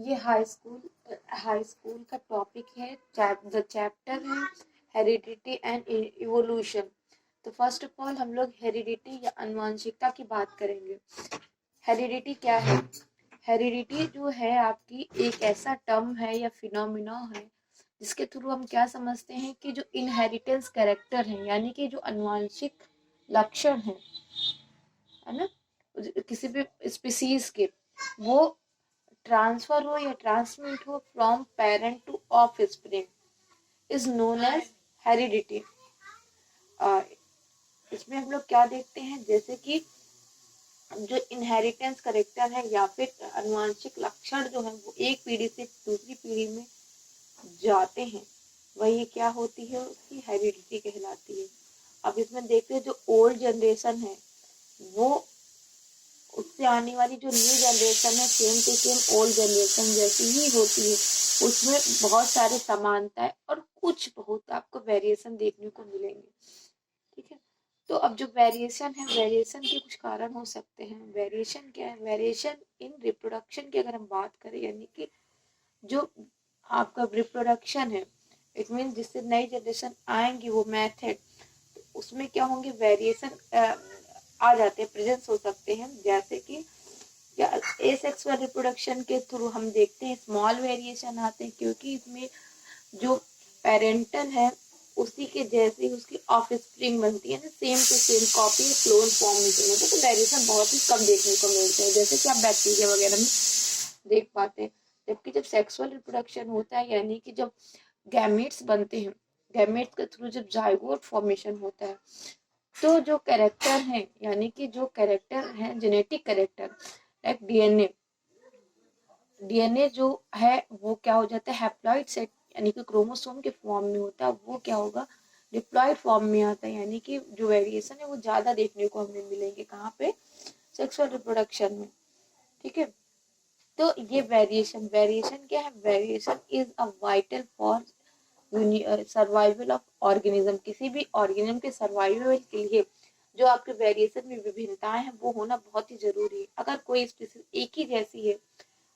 ये high school का topic है। द चैप्टर है हेरिडिटी एंड इवोल्यूशन। तो फर्स्ट ऑफ ऑल हम लोग हेरिडिटी या आनुवंशिकता की बात करेंगे। हेरिडिटी क्या है? हेरिडिटी जो है आपकी एक ऐसा टर्म है या फिनोमिना है जिसके थ्रू हम क्या समझते हैं कि जो इनहेरिटेंस कैरेक्टर है, यानी कि जो आनुवंशिक लक्षण है ना, किसी भी स्पीसीज के, वो ट्रांसफर हो या ट्रांसमिट हो from parent to offspring is known as heredity. इसमें हम लोग क्या देखते हैं, जैसे कि जो इनहेरिटेंस करेक्टर है या फिर आनुवंशिक लक्षण जो है वो एक पीढ़ी से दूसरी पीढ़ी में जाते हैं, वही क्या होती है, उसकी हेरिडिटी कहलाती है। अब इसमें देखते हैं जो ओल्ड जनरेशन है वो उससे आने वाली जो न्यू जनरेशन है same to same old generation जैसी ही होती है। उसमें बहुत सारी समानताएं और कुछ बहुत आपको वेरिएशन देखने को मिलेंगे। ठीक है, तो अब जो वेरिएशन है, वेरिएशन के कुछ कारण हो सकते हैं। वेरिएशन क्या है? वेरिएशन इन रिप्रोडक्शन की अगर हम बात करें, यानी कि जो आपका रिप्रोडक्शन है, इट मीन जिससे नई जनरेशन आएंगी वो मेथड, उसमें क्या होंगे, वेरिएशन आ जाते हैं, प्रेजेंस हो सकते हैं। जैसे कि या एसेक्सुअल रिप्रोडक्शन के थ्रू हम देखते हैं स्मॉल वेरिएशन आते हैं, क्योंकि इसमें जो पेरेंटल है उसी के जैसे उसकी ऑफस्प्रिंग बनती है ना, same to same copy clone form में होता है, तो वेरिएशन बहुत ही कम देखने को मिलते हैं, जैसे कि आप बैक्टीरिया वगैरह में देख पाते हैं। जबकि जब सेक्सुअल रिप्रोडक्शन होता है, यानी कि जब गैमेट्स बनते हैं, गैमेट्स के थ्रू जब जाइगोट फॉर्मेशन होता है, तो जो कैरेक्टर है, यानी कि जो कैरेक्टर है जेनेटिक कैरेक्टर लाइक डीएनए जो है वो क्या हो जाता है, हैप्लॉइड सेट यानी कि क्रोमोसोम के फॉर्म में होता है, वो क्या होगा, डिप्लॉइड फॉर्म में आता है। यानी कि जो वेरिएशन है वो ज्यादा देखने को हमें मिलेंगे कहाँ पे, सेक्सुअल रिप्रोडक्शन में। ठीक है, तो ये वेरिएशन, वेरिएशन क्या है, variation is a vital for survival of organism. किसी भी ऑर्गेनिज्म के सर्वाइवल के लिए जो आपके वेरिएशन में विभिन्नताएं हैं वो होना बहुत ही जरूरी है। अगर कोई स्पीसीज एक ही जैसी है,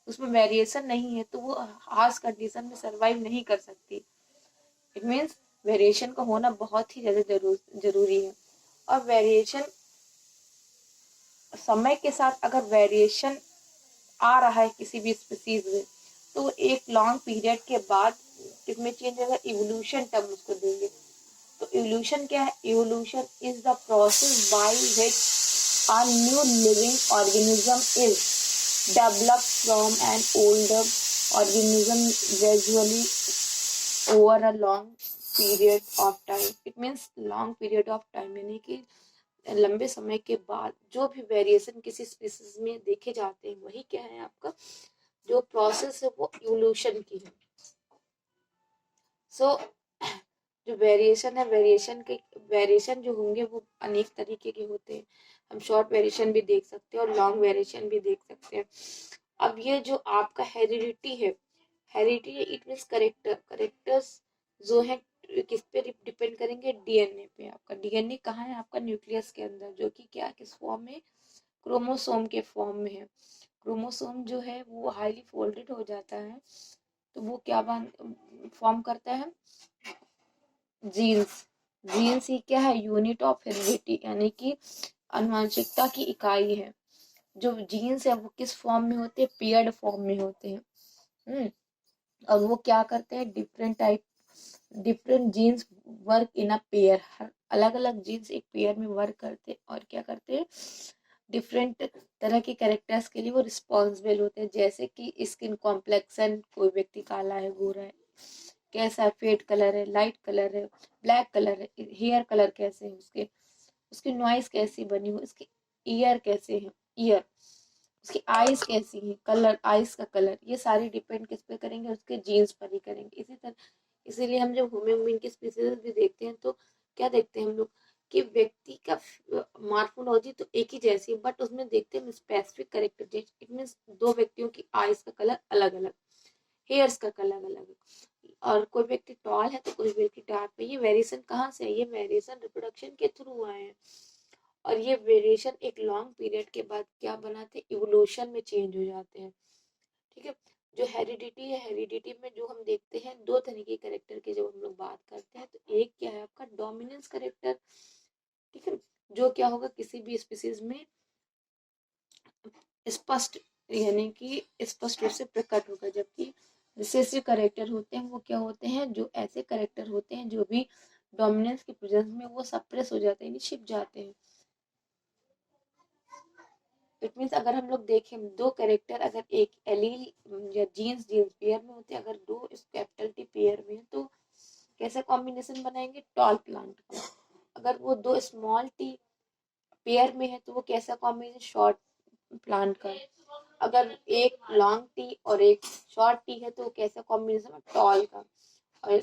उसमें वेरिएशन नहीं है, तो वो हार्श कंडीशन में सर्वाइव नहीं कर सकती। इट मीन्स वेरिएशन का होना बहुत ही ज्यादा जरूरी है। और वेरिएशन समय के साथ अगर वेरिएशन आ रहा है किसी भी स्पीसीज में, तो एक लॉन्ग पीरियड के बाद इसमें चेंज होगा, इवोल्यूशन टर्म उसको देंगे। तो इवोल्यूशन क्या है? Evolution is the process by which a new living organism is developed from an older organism gradually over a long period of time. It means long period of time, यानी कि लंबे समय के बाद जो भी वेरिएशन किसी स्पीसीज में देखे जाते हैं, वही क्या है, आपका जो प्रोसेस है वो इवोल्यूशन की है। सो जो वेरिएशन है, वेरिएशन जो होंगे वो अनेक तरीके के होते हैं। हम शॉर्ट वेरिएशन भी देख सकते हैं और लॉन्ग वेरिएशन भी देख सकते हैं। अब ये जो आपका हेरिडिटी है, हेरिडिटी इट मीन्स करेक्टर्स जो है किस पे डिपेंड करेंगे, डीएनए पे। आपका डीएनए कहाँ है? आपका न्यूक्लियस के अंदर, जो कि क्या किस फॉर्म में, क्रोमोसोम के फॉर्म में है। क्रोमोसोम जो है वो हाईली फोल्डेड हो जाता है, तो वो क्या फॉर्म करता है, जीन्स। जीन्स ही क्या है, यूनिट ऑफ हेरिडिटी, यानी कि आनुवंशिकता की इकाई है। जो जीन्स है वो किस फॉर्म में होते हैं, पेयर्ड फॉर्म में होते हैं। और वो क्या करते हैं, different genes work in a pair. हर अलग अलग जीन्स एक पेयर में वर्क करते हैं और क्या करते हैं, डिफरेंट तरह के कैरेक्टर्स के लिए वो रिस्पॉन्सिबल होते हैं। जैसे कि स्किन कॉम्प्लेक्शन, कोई व्यक्ति काला है, गोरा है, कैसा है, फेड कलर है, लाइट कलर है, ब्लैक कलर है, हेयर कलर कैसे है उसके, उसकी नॉइस कैसी बनी हो, उसकी ईयर कैसे है, ईयर, उसकी आईज कैसी है, कलर, आईज का कलर, ये सारी डिपेंड किस पे करेंगे, उसके जीन्स पर ही करेंगे। इसी तरह इसीलिए हम जब ह्यूमन की स्पीसीज भी देखते हैं तो क्या देखते हैं हम लोग कि व्यक्ति का मार्फोलॉजी तो एक ही जैसी है, बट उसमें देखते हैं स्पेसिफिक कैरेक्टरिस्टिक। इट मीन्स दो व्यक्तियों की आईज का कलर अलग अलग, हेयर्स का कलर अलग है, और कोई व्यक्ति टॉल है तो कोई व्यक्ति डार्क है। ये वेरिएशन कहाँ से है? ये वेरिएशन रिप्रोडक्शन के थ्रू आए हैं। और ये वेरिएशन एक लॉन्ग पीरियड के बाद क्या बनाते हैं, इवोल्यूशन में चेंज हो जाते हैं। ठीक है, जो हेरिडिटी है, हेरिडिटी में जो हम देखते हैं दो तरीके के कैरेक्टर की जब हम लोग बात करते हैं, तो एक क्या है आपका डोमिनेंस कैरेक्टर, ठीक है, जो क्या होगा किसी भी स्पीसीज में स्पष्ट यानी कि स्पष्ट रूप से प्रकट होगा, जबकि रिसेसिव कैरेक्टर होते हैं वो क्या होते हैं, जो ऐसे कैरेक्टर होते हैं जो भी डोमिनेंस की प्रेजेंस में वो सप्रेस हो जाते हैं, छिप जाते हैं। इट मीन्स अगर हम लोग देखें दो कैरेक्टर अगर एक एलील या जीन्स जीन्स पेयर में होते हैं, अगर दो इस कैपिटल टी पेयर में तो कैसा कॉम्बिनेशन बनाएंगे, टॉल प्लांट का। अगर वो दो स्मॉल टी पेयर में है तो वो कैसा कॉम्बिनेशन, शॉर्ट प्लांट का। अगर एक लॉन्ग टी और एक शॉर्ट टी है तो कैसा कॉम्बिनेशन है, टॉल का। और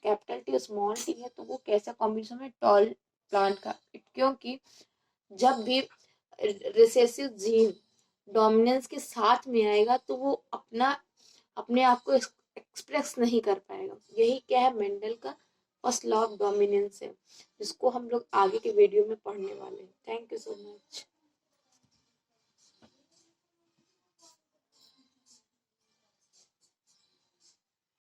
कैपिटल टी स्मॉल टी है तो वो कैसा कॉम्बिनेशन है, टॉल प्लांट का। क्योंकि जब भी रिसेसिव जीन डोमिनेंस के साथ में आएगा तो वो अपने आप को एक्सप्रेस नहीं कर पाएगा। यही क्या है मेंडल का फर्स्ट लॉ ऑफ डोमिनेंस है, जिसको हम लोग आगे के वीडियो में पढ़ने वाले हैं। Thank you so much.